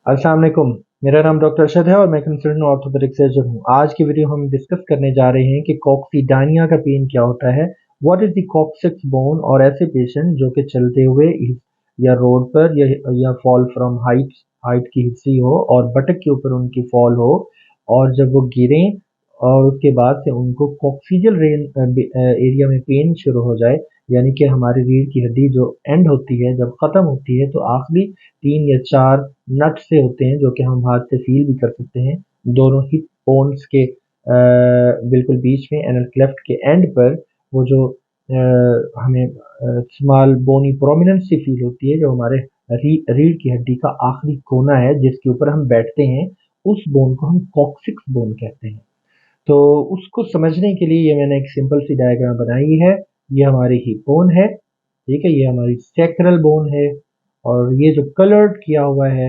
अस्सलाम वालेकुम। मेरा नाम डॉक्टर अरशद है और मैं कंसल्टेंट ऑर्थोपेडिक सर्जन हूँ। आज की वीडियो हम डिस्कस करने जा रहे हैं कि कॉक्सीडायनिया का पेन क्या होता है, what is the coccyx bone, और ऐसे पेशेंट जो कि चलते हुए या रोड पर या फॉल फ्रॉम हाइट की हिस्ट्री हो और बटक के ऊपर उनकी फॉल हो, और जब वो गिरें और उसके बाद से उनको कॉक्सिजल एरिया में पेन शुरू हो जाए, यानी कि हमारी रीढ़ की हड्डी जो एंड होती है, जब ख़त्म होती है तो आखिरी 3 या 4 नट से होते हैं जो कि हम हाथ से फील भी कर सकते हैं। दोनों हिप बोन्स के बिल्कुल बीच में एनल क्लेफ्ट के एंड पर वो जो हमें स्मॉल बोनी प्रोमिनेंस से फील होती है, जो हमारे रीढ़ की हड्डी का आखिरी कोना है जिसके ऊपर हम बैठते हैं, उस बोन को हम कॉक्सिक्स बोन कहते हैं। तो उसको समझने के लिए ये मैंने एक सिंपल सी डायग्राम बनाई है। ये हमारी हिप बोन है, ठीक है, ये हमारी सैक्रल बोन है, और ये जो कलर्ड किया हुआ है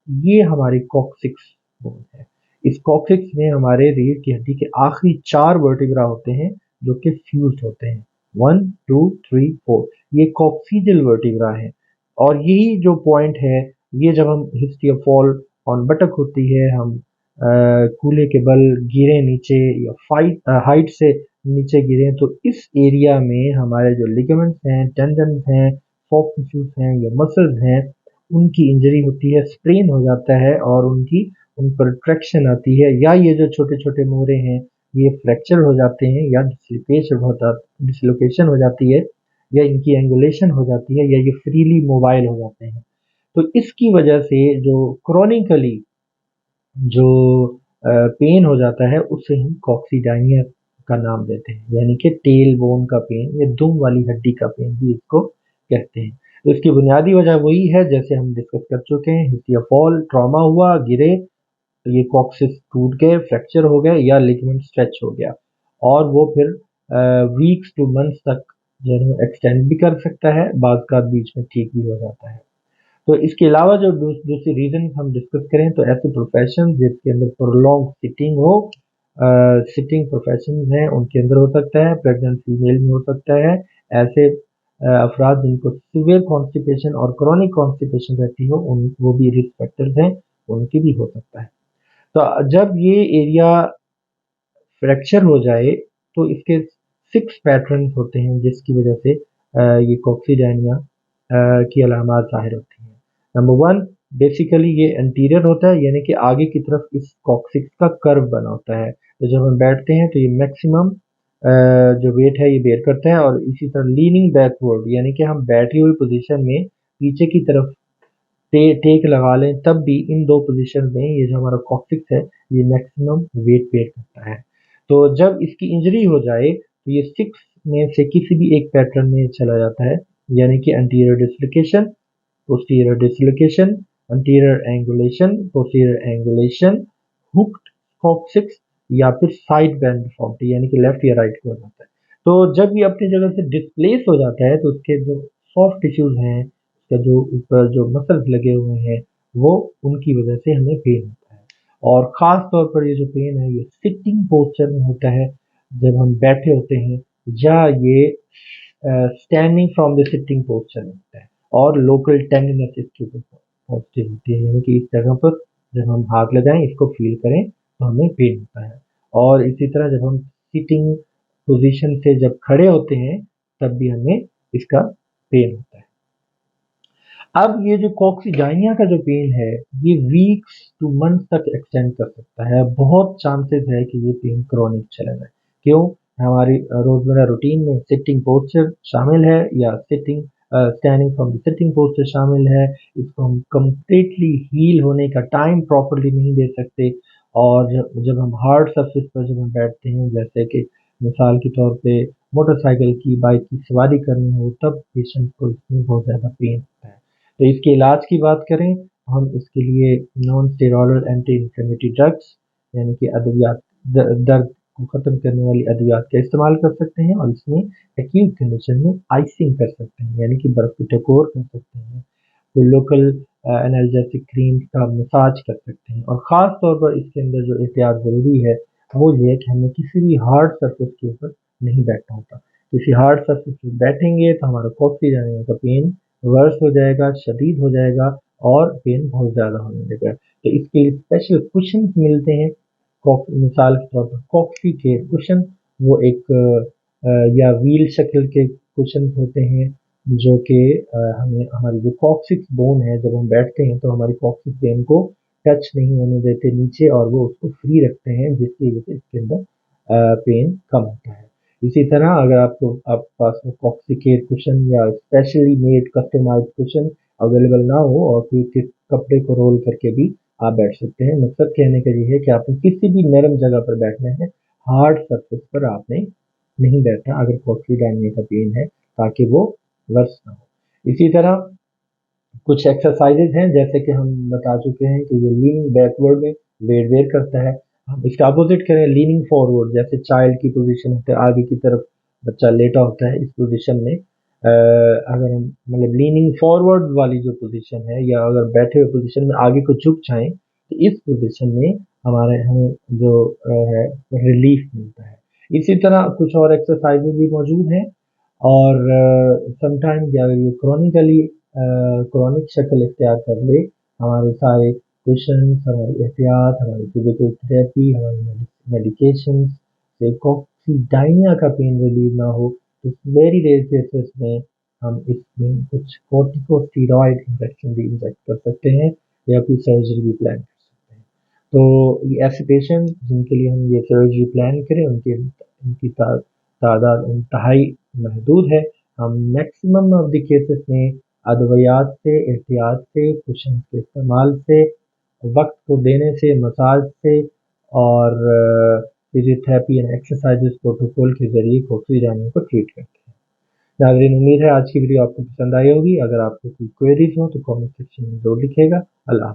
ये हमारी कॉक्सिक्स बोन है। इस कॉक्सिक्स में हमारे रीढ़ की हड्डी के आखिरी 4 वर्टिब्रा होते हैं जो कि फ्यूज्ड होते हैं, 1 2 3 4। ये कॉक्सीजल वर्टिब्रा है, और यही जो पॉइंट है, ये जब हम हिस्ट्री ऑफ फॉल ऑन बटक होती है, हम कूल्हे के बल गिरे नीचे या हाइट से नीचे गिरे, तो इस एरिया में हमारे जो लिगामेंट्स हैं, टेंडन्स हैं, सॉफ्ट टिश्यूज हैं या मसल्स हैं, उनकी इंजरी होती है, स्ट्रेन हो जाता है और उन पर ट्रैक्शन आती है, या ये जो छोटे छोटे मोरे हैं ये फ्रैक्चर हो जाते हैं, या डिसलोकेशन हो जाती है, या इनकी एंगुलेशन हो जाती है, या ये फ्रीली मोबाइल हो जाते हैं। तो इसकी वजह से जो क्रोनिकली जो पेन हो जाता है उसे हम कॉक्सीडायनिया का नाम देते हैं, यानी कि टेल बोन का पेन या दुम वाली हड्डी का पेन भी इसको कहते हैं। तो इसकी बुनियादी वजह वही है जैसे हम डिस्कस कर चुके हैं, हिस्ट्री ऑफ फॉल, ट्रॉमा हुआ, गिरे तो ये कॉक्सिस टूट गए, फ्रैक्चर हो गए, या लिगामेंट स्ट्रेच हो गया, और वो फिर वीक्स टू मंथ्स तक जो है एक्सटेंड भी कर सकता है, बाद का बीच में ठीक भी हो जाता है। तो इसके अलावा जो दूसरी रीजन हम डिस्कस करें तो ऐसे प्रोफेशन जिसके अंदर प्रोलॉन्ग सिटिंग हो, सिटिंग प्रोफेशन हैं उनके अंदर हो सकता है, प्रेग्नेंट फीमेल में हो सकता है, ऐसे अफराद जिनको सीवियर कॉन्स्टिपेशन और क्रॉनिक कॉन्स्टिपेशन रहती हो उन वो भी रिस्क फैक्टर्स हैं, उनकी भी हो सकता है। तो जब ये एरिया फ्रैक्चर हो जाए तो इसके 6 पैटर्न होते हैं जिसकी वजह से ये कॉक्सीडायनिया की अलामत ज़ाहिर होती हैं। नंबर 1, बेसिकली ये एंटीरियर होता है, यानी कि आगे की तरफ इस कॉक्सिक्स का कर्व बना होता है। तो जब हम बैठते हैं तो ये मैक्सिमम जो वेट है ये बेयर करता है, और इसी तरह लीनिंग बैकवर्ड, यानी कि हम बैठी हुई पोजीशन में पीछे की तरफ टेक लगा लें तब भी इन 2 पोजीशन में ये जो हमारा कॉक्सिक्स है ये मैक्सिमम वेट बेयर करता है। तो जब इसकी इंजरी हो जाए तो ये 6 में से किसी भी एक पैटर्न में चला जाता है, यानी कि anterior dislocation, posterior dislocation, anterior angulation, posterior angulation, hooked coccyx, या फिर साइड बैंड डिफॉर्मिटी, यानी कि लेफ्ट या राइट को हो जाता है। तो जब ये अपनी जगह से डिस्प्लेस हो जाता है तो उसके जो सॉफ्ट टिश्यूज हैं, उसका जो ऊपर जो मसल्स लगे हुए हैं, वो उनकी वजह से हमें पेन होता है। और ख़ास तौर पर ये जो पेन है ये सिटिंग पोस्चर में होता है, जब हम बैठे होते हैं, या ये standing from the sitting posture में होता है, और लोकल टेंडनेस इसके ऊपर पॉजिटिव होती है, यानी कि इस जगह पर जब हम हाथ लगाएं इसको फील करें तो हमें पेन होता है। और इसी तरह जब हम सिटिंग पोजीशन से जब खड़े होते हैं तब भी हमें इसका पेन होता है। अब ये जो कॉक्सीडायनिया का जो पेन है ये वीक्स टू मंथ तक एक्सटेंड कर सकता है, बहुत चांसेस है कि ये पेन क्रॉनिक चला जाए। क्यों? हमारी रोजमर्रा रूटीन में सिटिंग पोस्चर शामिल है, या standing from the sitting posture शामिल है, इसको हम कम्प्लीटली हील होने का टाइम प्रॉपरली नहीं दे सकते। और जब हम हार्ड सरफेस पर जब हम बैठते हैं, जैसे कि मिसाल के तौर पे मोटरसाइकिल की, बाइक की सवारी करनी हो, तब पेशेंट को इसमें बहुत ज़्यादा पेन होता है। तो इसके इलाज की बात करें, हम इसके लिए non steroidal anti inflammatory drugs, यानी कि अद्वियात, दर्द को ख़त्म करने वाली अद्वियात का इस्तेमाल कर सकते हैं, और इसमें एक्यूट कंडीशन में आइसिंग कर सकते हैं, यानी कि बर्फ़ की टकोर कर सकते हैं, कोई लोकल एनाल्जेसिक क्रीम का मसाज कर सकते हैं। और ख़ास तौर पर इसके अंदर जो एहतियात ज़रूरी है वो ये है कि हमें किसी भी हार्ड सरफेस के ऊपर नहीं बैठना होता। किसी हार्ड सरफेस पर बैठेंगे तो हमारा कॉक्सीडायनिया का पेन वर्स हो जाएगा, शदीद हो जाएगा, और पेन बहुत ज़्यादा होने लगा। तो इसके लिए स्पेशल कुशन मिलते हैं। मिसाल के तौर पर कॉक्सी केयर कुशन, वो एक या व्हील शक्ल के कुशन होते हैं जो कि हमें हमारी जो कॉक्सिक्स बोन है, जब हम बैठते हैं तो हमारी कॉक्सिक्स बोन को टच नहीं होने देते नीचे, और वो उसको फ्री रखते हैं, जिसकी वजह से इसके अंदर पेन कम होता है। इसी तरह अगर आपको आपके पास वो कॉक्सिकेयर कुशन या specially made customised cushion available ना हो, और कोई कपड़े को रोल करके भी आप बैठ सकते हैं। मकसद कहने का ये है कि आपको किसी भी नरम जगह पर बैठना है, हार्ड सरफेस पर आपने नहीं बैठना अगर कॉक्सीडायनिया का पेन है, ताकि वो वर्स ना हो। इसी तरह कुछ एक्सरसाइजेज हैं, जैसे कि हम बता चुके हैं कि ये लीनिंग बैकवर्ड में वेट बेयर करता है। हम इसका अपोजिट करें लीनिंग फॉरवर्ड, जैसे चाइल्ड की पोजीशन होती है, आगे की तरफ बच्चा लेटा होता है, इस पोजीशन में अगर हम मतलब लीनिंग फॉरवर्ड वाली जो पोजीशन है, या अगर बैठे हुए पोजीशन में आगे को झुक जाएं, तो इस पोजीशन में हमें जो है रिलीफ मिलता है। इसी तरह कुछ और एक्सरसाइजेज भी मौजूद हैं, और समटाइम्स अगर ये क्रॉनिक शक्ल इख्तियार कर ले, हमारे सारे क्वेश्चंस, हमारी एहतियात, हमारी फिजिकल थेरेपी, हमारी मेडिकेशन से कॉक्सीडायनिया का पेन रिलीव ना हो, तो वेरी रेयर केसेस में हम इसमें कुछ कॉर्टिकोस्टेरॉइड इंजेक्शन भी इंजेक्ट कर सकते हैं, या कोई सर्जरी भी प्लान कर सकते हैं। तो ये ऐसे पेशेंट जिनके लिए हम ये सर्जरी प्लान करें, उनकी तादाद इंतहाई महदूद है। हम मैक्सिमम ऑफ द केसेस में अद्वियात से, एहतियात से, कुशन के इस्तेमाल से, वक्त को देने से, मसाज से, और फिजियोथेरेपी एंड एक्सरसाइजेस प्रोटोकॉल के जरिए कॉक्सीडायनिया को ट्रीट करते हैं। नाज़रीन, उम्मीद है आज की वीडियो आपको पसंद आई होगी। अगर आपको कोई क्वेरीज हो तो कमेंट सेक्शन में ज़रूर लिखिएगा। अल्लाह।